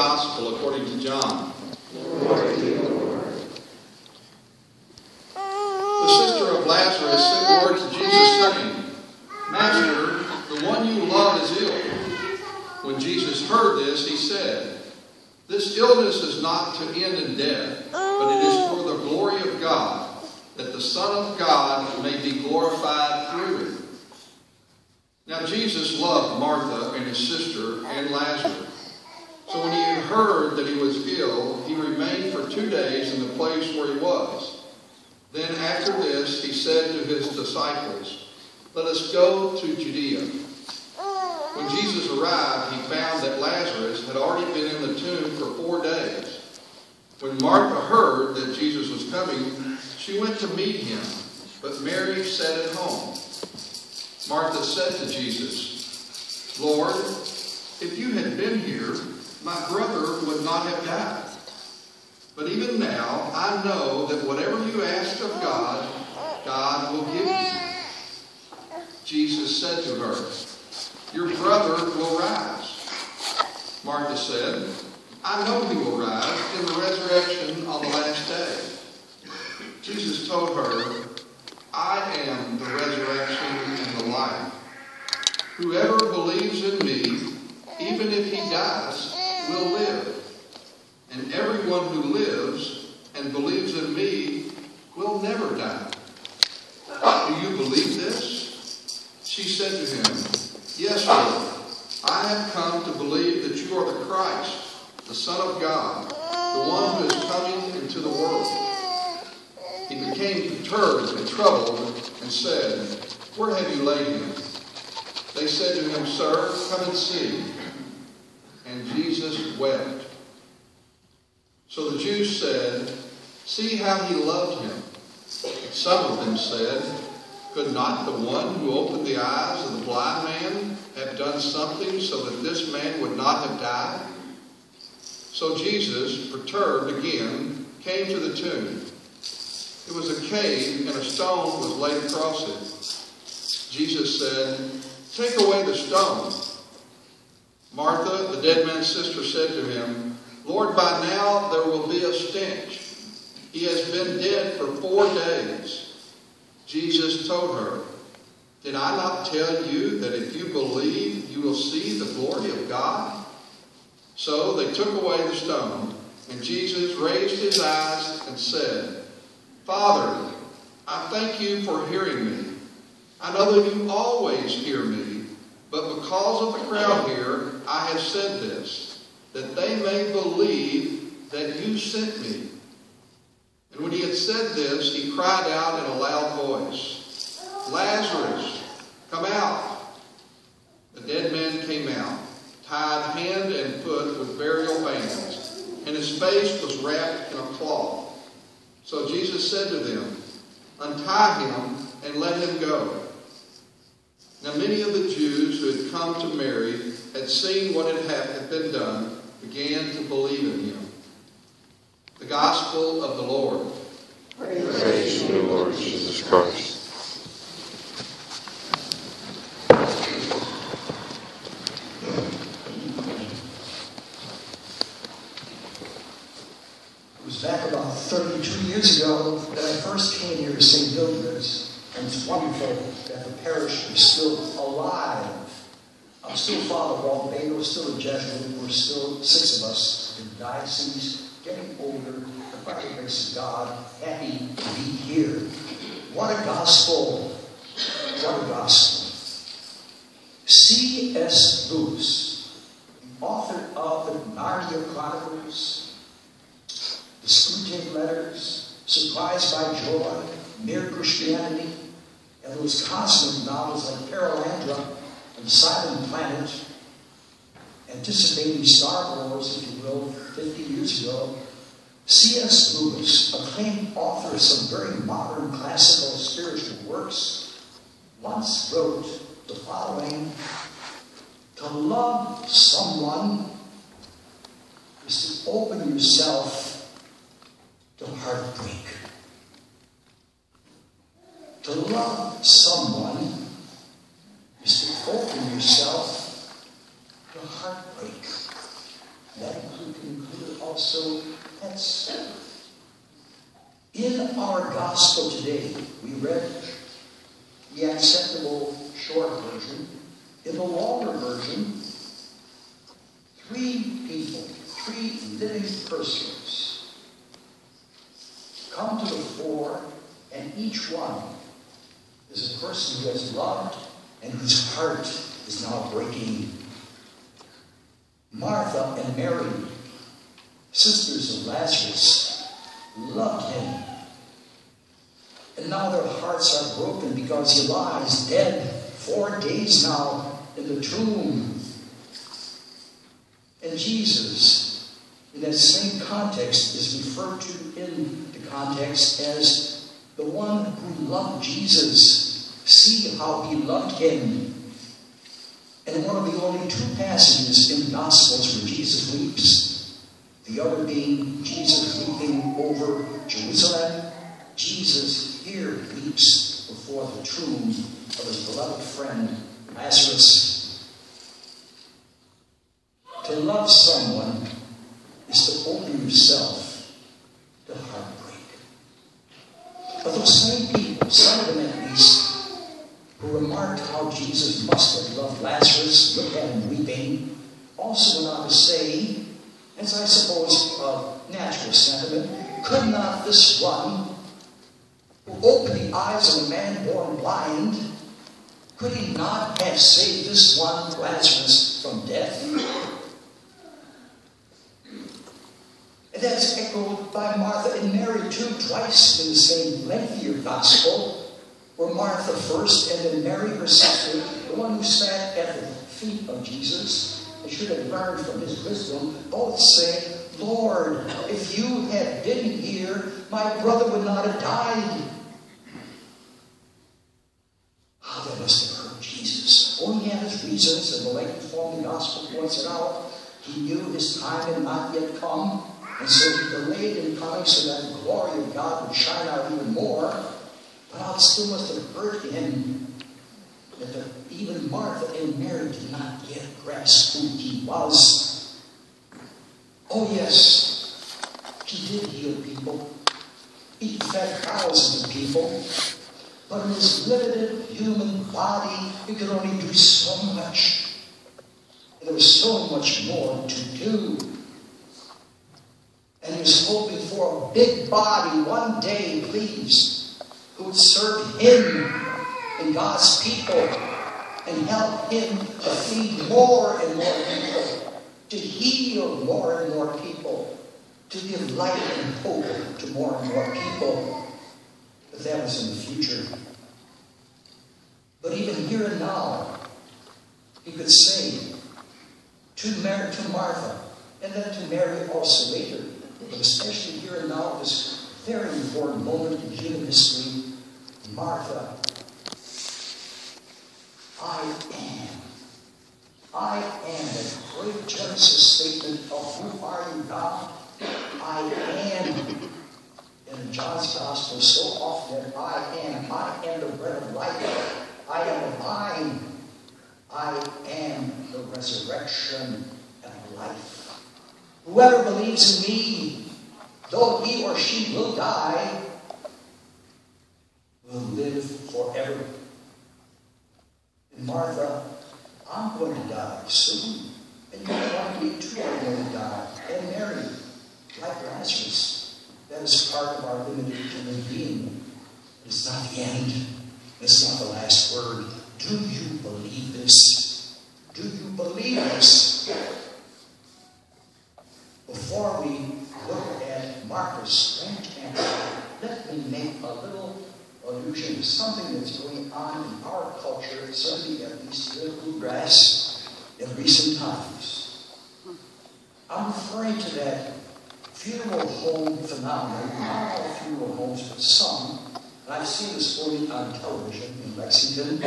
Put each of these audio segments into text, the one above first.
Gospel according to John. Glory to you, Lord. The sister of Lazarus sent word to Jesus, saying, Master, the one you love is ill. When Jesus heard this, he said, This illness is not to end in death, but it is for the glory of God, that the Son of God may be glorified through it. Now Jesus loved Martha and his sister and Lazarus. So when he had heard that he was ill, he remained for 2 days in the place where he was. Then after this, he said to his disciples, Let us go to Judea. When Jesus arrived, he found that Lazarus had already been in the tomb for 4 days. When Martha heard that Jesus was coming, she went to meet him, but Mary sat at home. Martha said to Jesus, Lord, if you had been here, my brother would not have died. But even now, I know that whatever you ask of God, God will give you. Jesus said to her, Your brother will rise. Martha said, I know he will rise in the resurrection on the last day. Jesus told her, I am the resurrection and the life. Whoever believes in me, even if he dies, will live. And everyone who lives and believes in me will never die. Do you believe this? She said to him, Yes, Lord. I have come to believe that you are the Christ, the Son of God, the one who is coming into the world. He became perturbed and troubled and said, Where have you laid him? They said to him, Sir, come and see. And Jesus wept. So the Jews said, See how he loved him. Some of them said, Could not the one who opened the eyes of the blind man have done something so that this man would not have died? So Jesus, perturbed again, came to the tomb. It was a cave, and a stone was laid across it. Jesus said, Take away the stone. Martha, the dead man's sister, said to him, Lord, by now there will be a stench. He has been dead for 4 days. Jesus told her, Did I not tell you that if you believe, you will see the glory of God? So they took away the stone, and Jesus raised his eyes and said, Father, I thank you for hearing me. I know that you always hear me, but because of the crowd here, I have said this, that they may believe that you sent me. And when he had said this, he cried out in a loud voice, Lazarus, come out. The dead man came out, tied hand and foot with burial bands, and his face was wrapped in a cloth. So Jesus said to them, Untie him and let him go. Now many of the Jews who had come to Mary had seen what had been done, began to believe in him. The Gospel of the Lord. Praise to you, Lord Jesus Christ. It was back about 32 years ago that I first came here to St. Mildred's. And it's wonderful that the parish is still alive. I'm still Father Walton Bader, still a Jesuit. We're still 6 of us in the diocese, getting older, but by the grace of God, happy to be here. What a gospel. What a gospel. C.S. Lewis, the author of the Narnia Chronicles, the Screwtape Letters, Surprised by Joy, Mere Christianity, and those cosmic novels like Paralandra and Silent Planet, anticipating Star Wars, if you will, 50 years ago. C.S. Lewis, acclaimed author of some very modern classical spiritual works, once wrote the following: To love someone is to open yourself to heartbreak. To love someone is to open yourself to heartbreak. That included also pets. In our gospel today, we read the acceptable short version. In the longer version, 3 people, 3 living persons come to the fore, and each one is a person who has loved and whose heart is now breaking. Martha and Mary, sisters of Lazarus, loved him. And now their hearts are broken because he lies dead 4 days now in the tomb. And Jesus, in that same context, is referred to in the context as the one who loved Jesus. See how he loved him. And one of the only 2 passages in the Gospels where Jesus weeps, the other being Jesus weeping over Jerusalem. Jesus here weeps before the tomb of his beloved friend Lazarus. To love someone is to open yourself to heartbreak. But those same people, some of them at least, who remarked how Jesus must have loved Lazarus, looked at him weeping, also went on to say, as I suppose a natural sentiment, could not this one who opened the eyes of a man born blind, could he not have saved this one, Lazarus, from death? And that's echoed by Martha and Mary too, twice in the same lengthier gospel, where Martha first and then Mary her sister, the one who sat at the feet of Jesus, and should have learned from his wisdom, both say, Lord, if you had been here, my brother would not have died. How that must have hurt Jesus. Oh, he had his reasons, and the length form the gospel points it out. He knew his time had not yet come, and so he delayed in coming so that the glory of God would shine out even more. But it still must have hurt him that even Martha and Mary did not yet grasp who he was. Oh yes, he did heal people. He fed thousands of people. But in his limited human body, he could only do so much. And there was so much more to do. And he was hoping for a big body one day, please, who would serve him and God's people and help him to feed more and more people, to heal more and more people, to give light and hope to more and more people. But that was in the future. But even here and now, he could say to Martha, and then to Mary also later, but especially here and now, this very important moment in human history, Martha, I am a great Genesis statement of who are you, God? I am. In John's Gospel, so often, I am the bread of life. I am the vine. I am the resurrection and life. Whoever believes in me, though he or she will die, will live forever. And Martha, I'm going to die soon. And you likely too are going to die. And Mary, like Lazarus, that is part of our limited human being. It's not the end. It's not the last word. Do you believe this? Do you believe this? Before we look at Martha's strange answer, let me make a little allusion to something that's going on in our culture, certainly at least here in Bluegrass, in recent times. I'm referring to that funeral home phenomenon, not all funeral homes, but some, and I've seen this only on television in Lexington,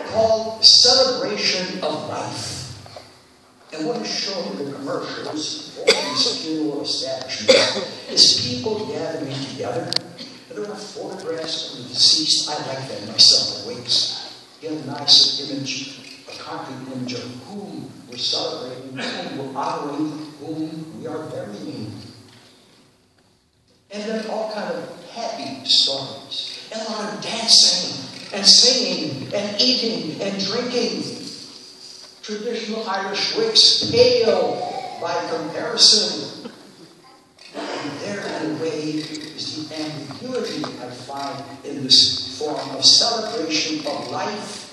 called Celebration of Life. And what is shown in the commercials for these funeral establishments is people gathering together. And there are photographs of the deceased. I like that myself at wakes. Get a nice image, a concrete image of whom we're celebrating and we're honoring whom we are burying. And then all kind of happy stories. And a lot of dancing and singing and eating and drinking. Traditional Irish wicks pale by comparison. And there, in a way, is the ambiguity I find in this form of celebration of life.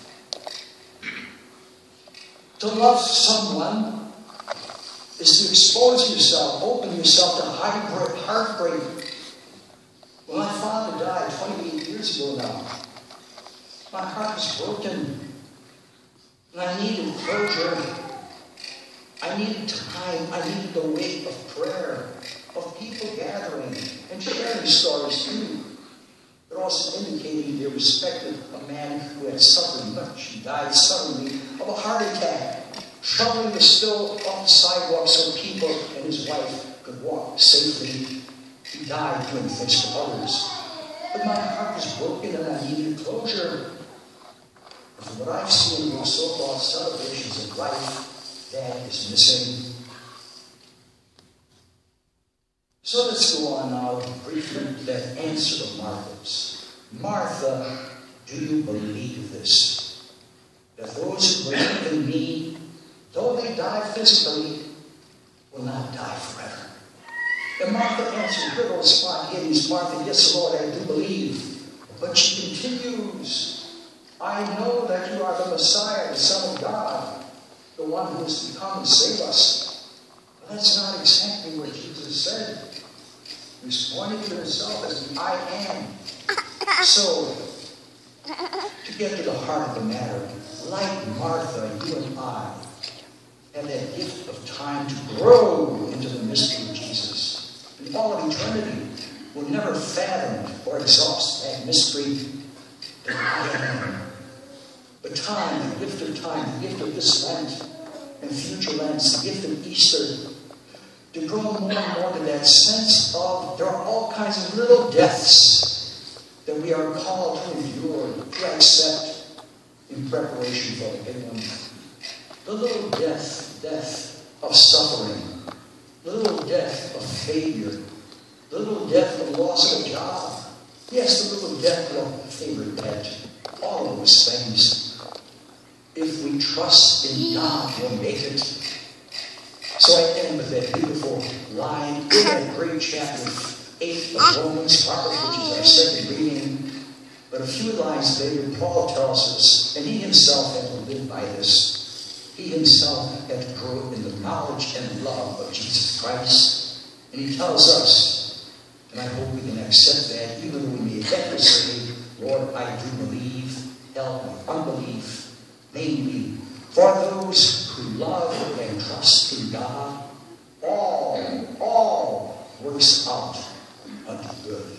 To love someone is to expose yourself, open yourself to heartbreak. When my father died 28 years ago now, my heart was broken. And I needed closure. I needed time. I needed the weight of prayer, of people gathering and sharing stories too, but also indicating their respect of a man who had suffered much. He died suddenly of a heart attack, shoveling the snow off the sidewalk so people and his wife could walk safely. He died doing things for others. But my heart was broken and I needed closure. From what I've seen in the so-called celebrations of life, that is missing. So let's go on now briefly to that answer of Martha's. Martha, do you believe this? That those who believe in me, though they die physically, will not die forever. And Martha answered her little spontaneous, Martha, yes, Lord, I do believe. But she continues, I know that you are the Messiah, the Son of God, the one who is to come and save us. But that's not exactly what Jesus said. He was pointing to himself as the I am. So, to get to the heart of the matter, like Martha, you and I have that gift of time to grow into the mystery of Jesus. And all of eternity will never fathom or exhaust that mystery that I am. But time, the gift of time, the gift of this Lent and future Lents, the gift of Easter, to grow more and more to that sense of there are all kinds of little deaths that we are called to endure, to accept in preparation for the big one. The little death of suffering, the little death of failure, the little death of loss of a job, yes, the little death of a favorite pet, all of those things. If we trust in God, we'll make it. So I end with that beautiful line in that great chapter 8 of Romans, which is our second reading. But a few lines later, Paul tells us, and he himself had to live by this. He himself had to grow in the knowledge and love of Jesus Christ. And he tells us, and I hope we can accept that, even though we may have to say, Lord, I do believe, help my unbelief. Namely, for those who love and trust in God, all works out unto good.